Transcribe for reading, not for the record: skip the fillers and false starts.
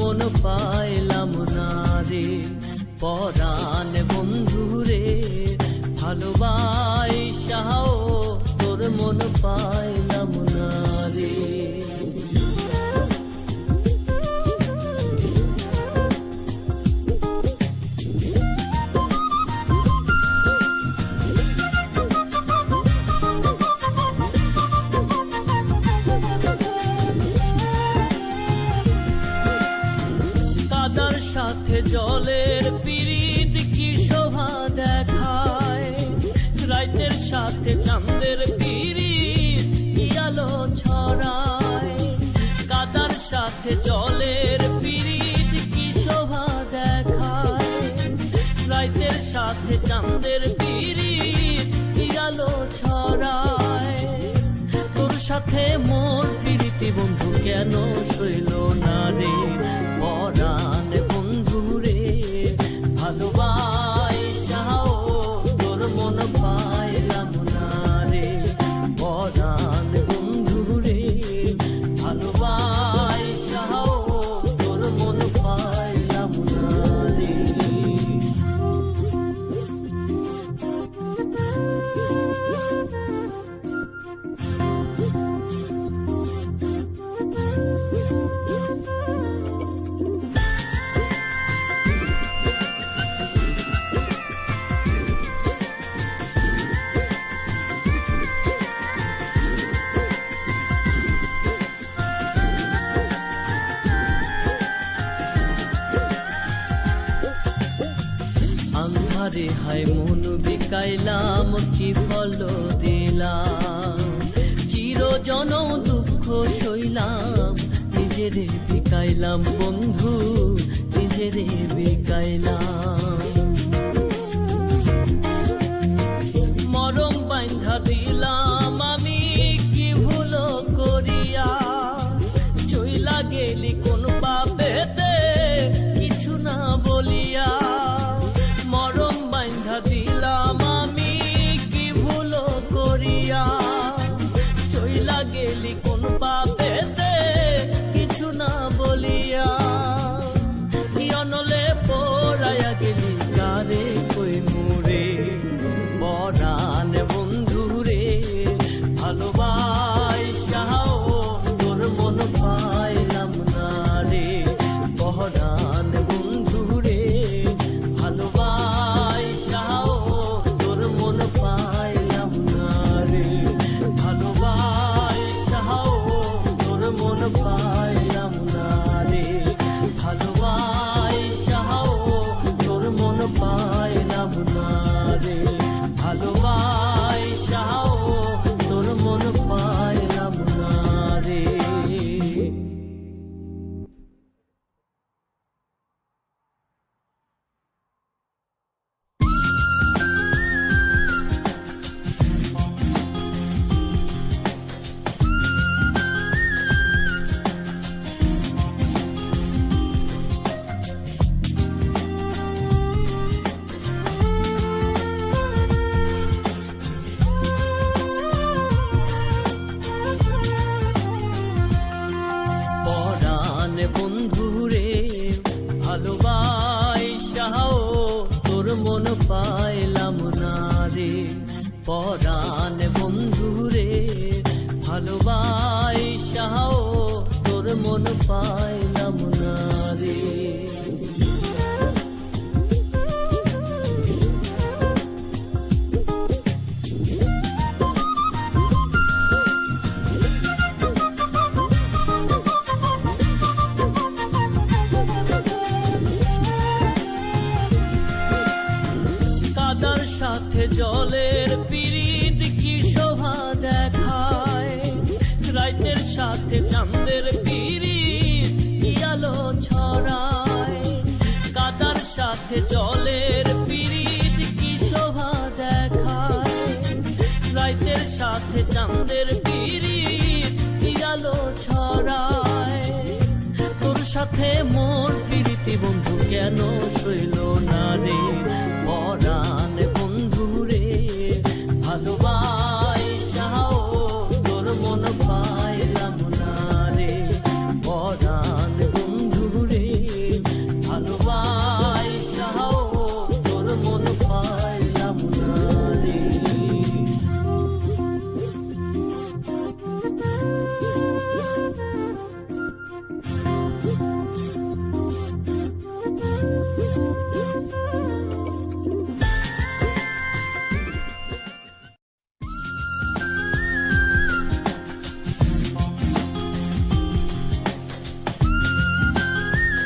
মন পাইলাম না রে পরাণ বন্ধু রে ভালোবাসাও তোর মন পাইলাম না রে। কাদার সাথে জলের পিরিত কি শোভা দেখায়, রাতের সাথে চাঁদের পিরিত কি আলো ছড়ায়। কাদার সাথে জলের পিরিত কি শোভা দেখায়, রাতের সাথে চাঁদের পিরিত কি আলো ছড়ায়। তোর সাথে মোর পিরিতি বন্ধু কেন সইল না রে পরাণ বন্ধু রে ভালোবাসাও তোর মন পাইলাম না রে পরাণ বন্ধু রে ভালোবাসাও তোর মন পাইলাম না রে। আন্ধারে হায় মন বিকাইলাম কি ফল দিলাম, চিরজনম দুঃখ সইলাম নিজেরে বিকাইলাম বন্ধু নিজেরে বিকাইলাম। মরম বাঁধা দিলাম আমি কি ভুল করিয়া, চইলা গেলি কোন পাপেতে কিছু না বলিয়া। মরম বাঁধা দিলাম আমি কি ভুল করিয়া, চইলা গেলি কোন পাপেতে কিছু না বলিয়া। অনলে পড়াইয়া গেলি কারে কই মুরে পরাণ বন্ধু রে ভালোবাসাও তোর মন পাইলাম না রে পরাণ বন্ধু রে ভালোবাসাও তোর মন পাইলাম না রে ভালোবাসাও তোর মন পাইলাম না রে ভালোবাসাও তোর মন পাইলাম না রে ভালোবাসাও তোর মন পাইলাম না রে। পরাণ বন্ধু রে ভালোবাসাও তোর মন পাইলাম না রে পরাণ বন্ধু রে ভালোবাসাও তোর মন পাইলাম না রে। কাদার সাথে জলের পিরিত কি শোভা দেখায়, রাতের সাথে চাঁদের পিরিত কি আলো ছড়ায়। কাদার সাথে জলের পিরিত কি শোভা দেখায়, রাতের সাথে চাঁদের পিরিত কি আলো ছড়ায়। তোর সাথে মোর পিরিতি বন্ধু কেন সইল